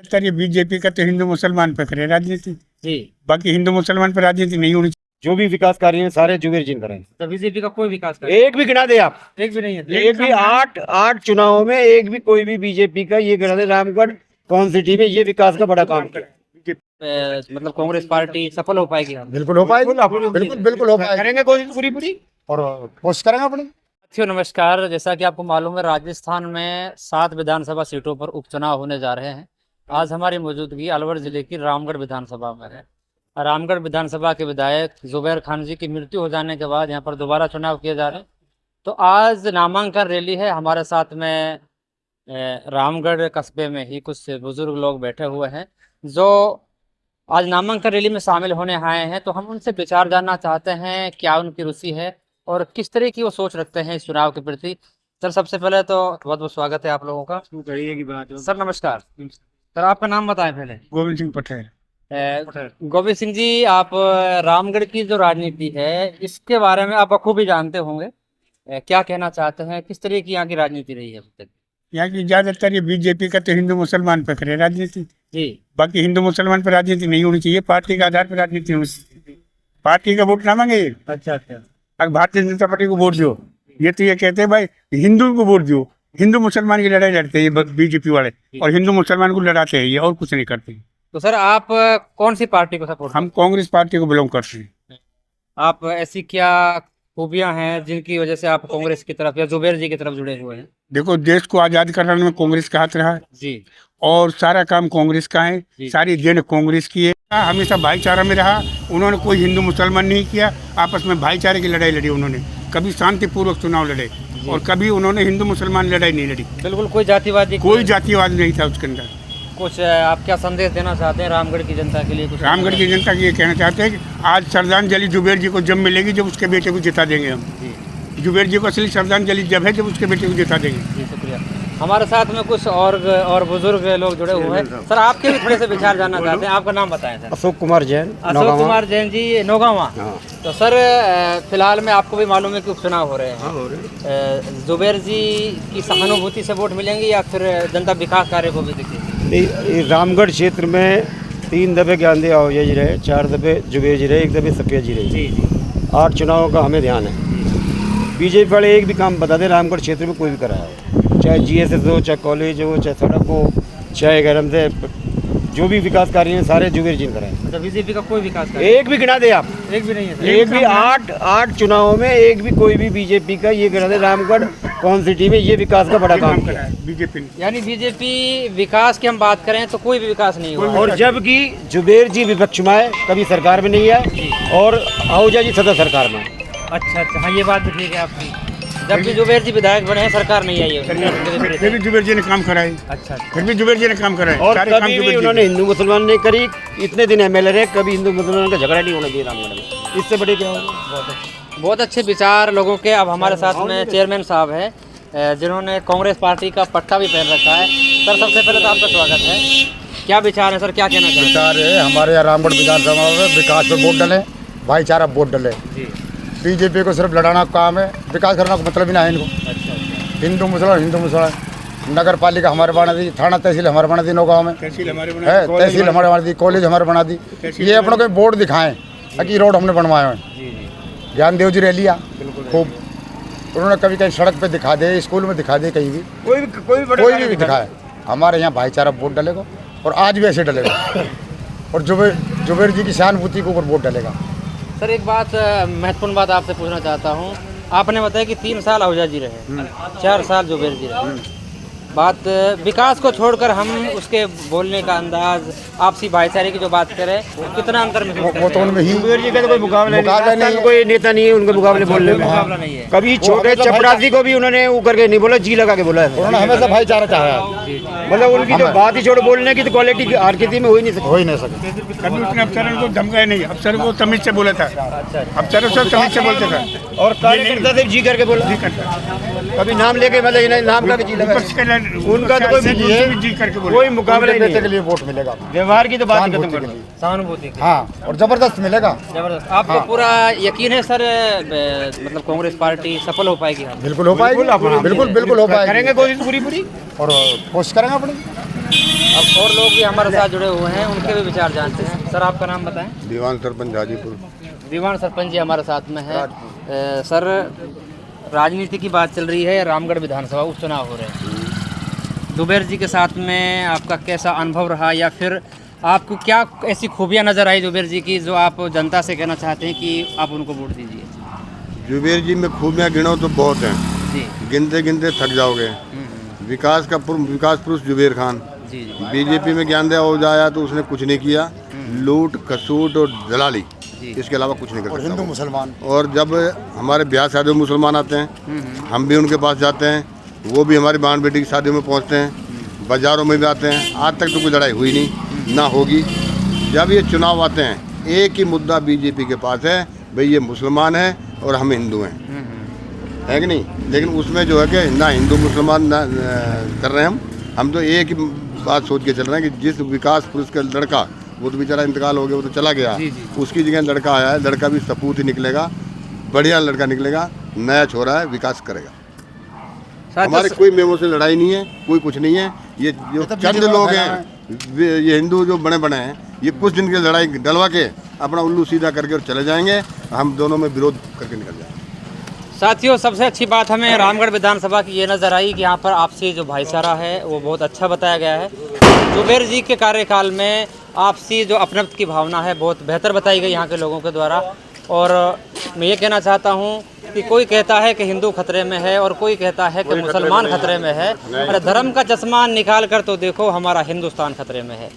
Sir ये BJP का तो हिंदू मुसलमान पे करे राजनीति जी। बाकी हिंदू मुसलमान पे राजनीति नहीं होनी चाहिए। जो भी विकास कार्य हैं सारे जुबेर जी करें। तो बीजेपी का कोई विकास कर एक भी गिना दे आप, एक भी नहीं है। एक भी आठ चुनावों में एक भी कोई भी बीजेपी का ये गिना दे रामगढ़ कौन सिटी में ये विकास का बड़ा काम करे। मतलब कांग्रेस पार्टी सफल हो पाएगी। हम बिल्कुल हो पाएगी, बिल्कुल बिल्कुल हो पाएगी, करेंगे कोशिश पूरी और कोशिश करेंगे अपनी। साथियों नमस्कार, जैसा कि आपको मालूम है राजस्थान में 7 विधानसभा सीटों पर उपचुनाव होने जा रहे हैं। आज हमारी मौजूदगी अलवर जिले की रामगढ़ विधानसभा में है। रामगढ़ विधानसभा के विधायक जुबैर खान जी की मृत्यु हो जाने के बाद यहाँ पर दोबारा चुनाव किए जा रहे हैं। तो आज नामांकन रैली है। हमारे साथ में रामगढ़ कस्बे में ही कुछ बुजुर्ग लोग बैठे हुए हैं जो आज नामांकन रैली में शामिल होने आए हैं। तो हम उनसे विचार जानना चाहते हैं, क्या उनकी रुचि है और किस तरह की वो सोच रखते हैं इस चुनाव के प्रति। सर सबसे पहले तो बहुत बहुत स्वागत है आप लोगों का। सर नमस्कार। सर आपका नाम बताएं पहले। गोविंद सिंह पटेल। गोविंद सिंह जी, आप रामगढ़ की जो राजनीति है इसके बारे में आप बखूबी जानते होंगे। क्या कहना चाहते हैं, किस तरह की यहाँ की राजनीति रही है अब तक? यहाँ की ज्यादातर ये बीजेपी का तो हिंदू मुसलमान पे करे राजनीति जी। बाकी हिंदू मुसलमान पे राजनीति नहीं होनी चाहिए। पार्टी के आधार पर राजनीति होनी चाहिए। पार्टी का वोट ना मांगे। अच्छा। अगर भारतीय जनता पार्टी को वोट दो, ये तो ये कहते हैं भाई हिंदू को वोट दो। हिंदू मुसलमान की लड़ाई लड़ते हैं ये बीजेपी वाले, और हिंदू मुसलमान को लड़ाते हैं ये, और कुछ नहीं करते। तो सर आप कौन सी पार्टी को सपोर्ट? हम कांग्रेस पार्टी को बिलोंग करते हैं। आप ऐसी क्या खूबियां हैं जिनकी वजह से आप कांग्रेस की तरफ या जुबैर जी की तरफ जुड़े हुए हैं? देखो, देश को आजाद कराने में कांग्रेस का हाथ रहा है जी, और सारा काम कांग्रेस का है, सारी देन कांग्रेस की है। हमेशा भाईचारा में रहा। उन्होंने कोई हिंदू मुसलमान नहीं किया, आपस में भाईचारे की लड़ाई लड़ी उन्होंने। कभी शांतिपूर्वक चुनाव लड़े और कभी उन्होंने हिंदू मुसलमान लड़ाई नहीं लड़ी। बिल्कुल कोई जातिवादी कोई जातिवाद नहीं था उसके अंदर। कुछ आप क्या संदेश देना चाहते हैं रामगढ़ की जनता के लिए? कुछ रामगढ़ की जनता की ये कहना चाहते हैं कि आज श्रद्धांजलि जुबैर जी को जब मिलेगी जब उसके बेटे को जिता देंगे हम। जुबैर जी को असली श्रद्धांजलि जब है जब उसके बेटे को जिता देंगे। जी शुक्रिया। हमारे साथ में कुछ और बुजुर्ग लोग जुड़े हुए हैं। सर आपके भी थोड़े से विचार जानना चाहते हैं। आपका नाम बताएं सर। अशोक कुमार जैन। अशोक कुमार जैन जी, नौगावा। तो सर फिलहाल में आपको भी मालूम है कि उपचुनाव हो रहे हैं। जुबैर जी की सहानुभूति से वोट मिलेंगे या फिर जनता विकास कार्य को भी देखेगी? रामगढ़ क्षेत्र में 3 दफे ज्ञानदेव आओ जी रहे, 4 दफे जुबेर जी रहे, 1 दफे सफिया जी रहे। जी। 8 चुनावों का हमें ध्यान है। बीजेपी वाले एक भी काम बता दें रामगढ़ क्षेत्र में कोई भी कराया हो, चाहे GSS हो, चाहे कॉलेज हो, चाहे सड़क हो, चाहे गरम से जो भी विकास कार्य हैं सारे जुबेर जी कराए। तो बीजेपी का कोई विकास कार्य एक भी गिना दे आप, एक भी नहीं है। एक भी आठ चुनावों में एक भी कोई भी बीजेपी का ये गिना दे रामगढ़ कौन सिटी में ये विकास का बड़ा काम किया है बीजेपी ने। यानी बीजेपी विकास की हम बात करें तो कोई भी विकास नहीं हुआ। और जबकि जुबेर जी विपक्ष में आए, कभी सरकार में नहीं आए, और आहूजा जी सदा सरकार में। अच्छा, हाँ ये बात भी ठीक है आपकी। जब भी जुबैर जी विधायक बने हैं सरकार नहीं आई है। फिर भी जुबैर जी ने काम कराए। अच्छा, फिर भी जुबैर जी ने काम कराए और सारे कभी काम भी जुबैर जी उन्होंने ने। हिंदू मुसलमान नहीं करी। इतने दिन MLA रहे, कभी हिंदू मुसलमान का झगड़ा नहीं होने दिया रामगढ़ में। इससे बड़े क्या होगा? बहुत अच्छे विचार लोगों के। अब हमारे साथ में चेयरमैन साहब है जिन्होंने कांग्रेस पार्टी का पट्टा भी पहन रखा है। सर सबसे पहले तो आपका स्वागत है। क्या विचार है सर, क्या कहना चाहते हैं? विचार है हमारे यहाँ रामगढ़ विधानसभा में विकास पे वोट डले, भाईचारा वोट डले। बीजेपी को सिर्फ लड़ाना काम है, विकास करना का मतलब ही ना है इनको। हिंदू मुसलमान नगर पालिका हमारे बना दी, थाना तहसील हमारे बना दी, नौगांव में तहसील हमारे है, तहसील हमारे बना दी, कॉलेज हमारे बना दी। ये अपनों को बोर्ड दिखाएं कि रोड हमने बनवाए हैं। ज्ञानदेव जी रह लिया खूब, उन्होंने कभी कहीं सड़क पे दिखा दे, स्कूल में दिखा दे, कहीं भी कोई भी दिखाए। हमारे यहाँ भाईचारा वोट डलेगा और आज भी ऐसे डलेगा। और जुबैर जी की सहानुभूति के ऊपर वोट डलेगा। सर एक बात महत्वपूर्ण बात आपसे पूछना चाहता हूँ। आपने बताया कि 3 साल आहूजा जी रहे, 4 साल जुबैर जी रहे। बात विकास को छोड़कर हम उसके बोलने का अंदाज, आपसी भाईचारे की जो बात करें, कितना अंतर में वो तो उनमें ही जुबेर जी का तो कोई मुकाबला नहीं, कोई नेता नहीं है उनके मुकाबले बोलने में। मुकाबला नहीं है। कभी छोटे चपरासी को भी उन्होंने वो करके नहीं बोला, जी लगा के बोला है। उन्होंने हमेशा भाईचारा चाहा। मतलब उनकी जो बात ही छोड़ बोलने की तो क्वालिटी की आरकेती में हो ही नहीं सके। कभी उसने अफसरों को धमकाया नहीं, अफसर को तमीज से बोला था। अफसरों से तमीज से बोलते थे और कार्यकर्ता से जी करके बोला, कभी नाम लेके मतलब नाम का भी जी लगा। उनका तो जी करके बोला। कोई मुकाबला नेता के लिए वोट मिलेगा, व्यवहार की तो बात खत्म सहानुभूति कर के दो। लिए। सहानुभूति की। हाँ, और जबरदस्त मिलेगा। जबरदस्त। आपको पूरा यकीन है सर मतलब कांग्रेस पार्टी सफल हो पाएगी? बिल्कुल हो पाएगी, बिल्कुल बिल्कुल हो पाएगी। करेंगे कोशिश पूरी और कोशिश करेंगे अपनी। अब और लोग भी हमारे साथ जुड़े हुए हैं, उनके भी विचार जानते हैं। सर आपका नाम बताएं। दीवान सरपंच हाजीपुर। दीवान सरपंच जी हमारे साथ में है। सर राजनीति की बात चल रही है, रामगढ़ विधानसभा उपचुनाव हो रहे हैं, जुबेर जी के साथ में आपका कैसा अनुभव रहा, या फिर आपको क्या ऐसी खूबियां नज़र आई जुबेर जी की जो आप जनता से कहना चाहते हैं कि आप उनको वोट दीजिए? जुबेर जी में खूबियाँ गिनो तो बहुत हैं, जी गिनते गिनते थक जाओगे। विकास पुरुष जुबेर खान। जी जी बीजेपी में ज्ञान दिया हो जाया तो उसने कुछ नहीं किया, लूट खसूट और दलाली, इसके अलावा कुछ नहीं कर और सकता हिंदू वो। मुसलमान और जब हमारे ब्याह शादियों में मुसलमान आते हैं, हम भी उनके पास जाते हैं, वो भी हमारी बहन बेटी की शादियों में पहुंचते हैं, बाज़ारों में भी आते हैं। आज तक तो कोई लड़ाई हुई नहीं, ना होगी। जब ये चुनाव आते हैं, एक ही मुद्दा बीजेपी के पास है, भाई ये मुसलमान है और हम हिंदू हैं, है कि नहीं। लेकिन उसमें जो है कि ना हिंदू मुसलमान ना कर रहे हैं हम तो एक ही बात सोच के चल रहे हैं कि जिस विकास पुरुष का लड़का, वो तो बेचारा इंतकाल हो गया, वो तो चला गया, उसकी जगह लड़का आया है। लड़का भी सपूत ही निकलेगा, बढ़िया लड़का निकलेगा, नया छोरा है, विकास करेगा। हमारे कोई मेमो से लड़ाई नहीं है, कोई कुछ नहीं है। ये जो चंद लोग हैं, ये हिंदू जो बने बने हैं, ये कुछ दिन की लड़ाई डलवा के अपना उल्लू सीधा करके और चले जाएंगे। हम दोनों में विरोध करके निकल जाएंगे। साथियों, सबसे अच्छी बात हमें रामगढ़ विधानसभा की ये नज़र आई कि यहाँ पर आपसी जो भाईचारा है वो बहुत अच्छा बताया गया है। जुबेर जी के कार्यकाल में आपसी जो अपनत्व की भावना है बहुत बेहतर बताई गई यहाँ के लोगों के द्वारा। और मैं ये कहना चाहता हूँ कि कोई कहता है कि हिंदू खतरे में है और कोई कहता है कि मुसलमान खतरे में है, अरे धर्म का चश्मा निकाल कर तो देखो, हमारा हिंदुस्तान खतरे में है।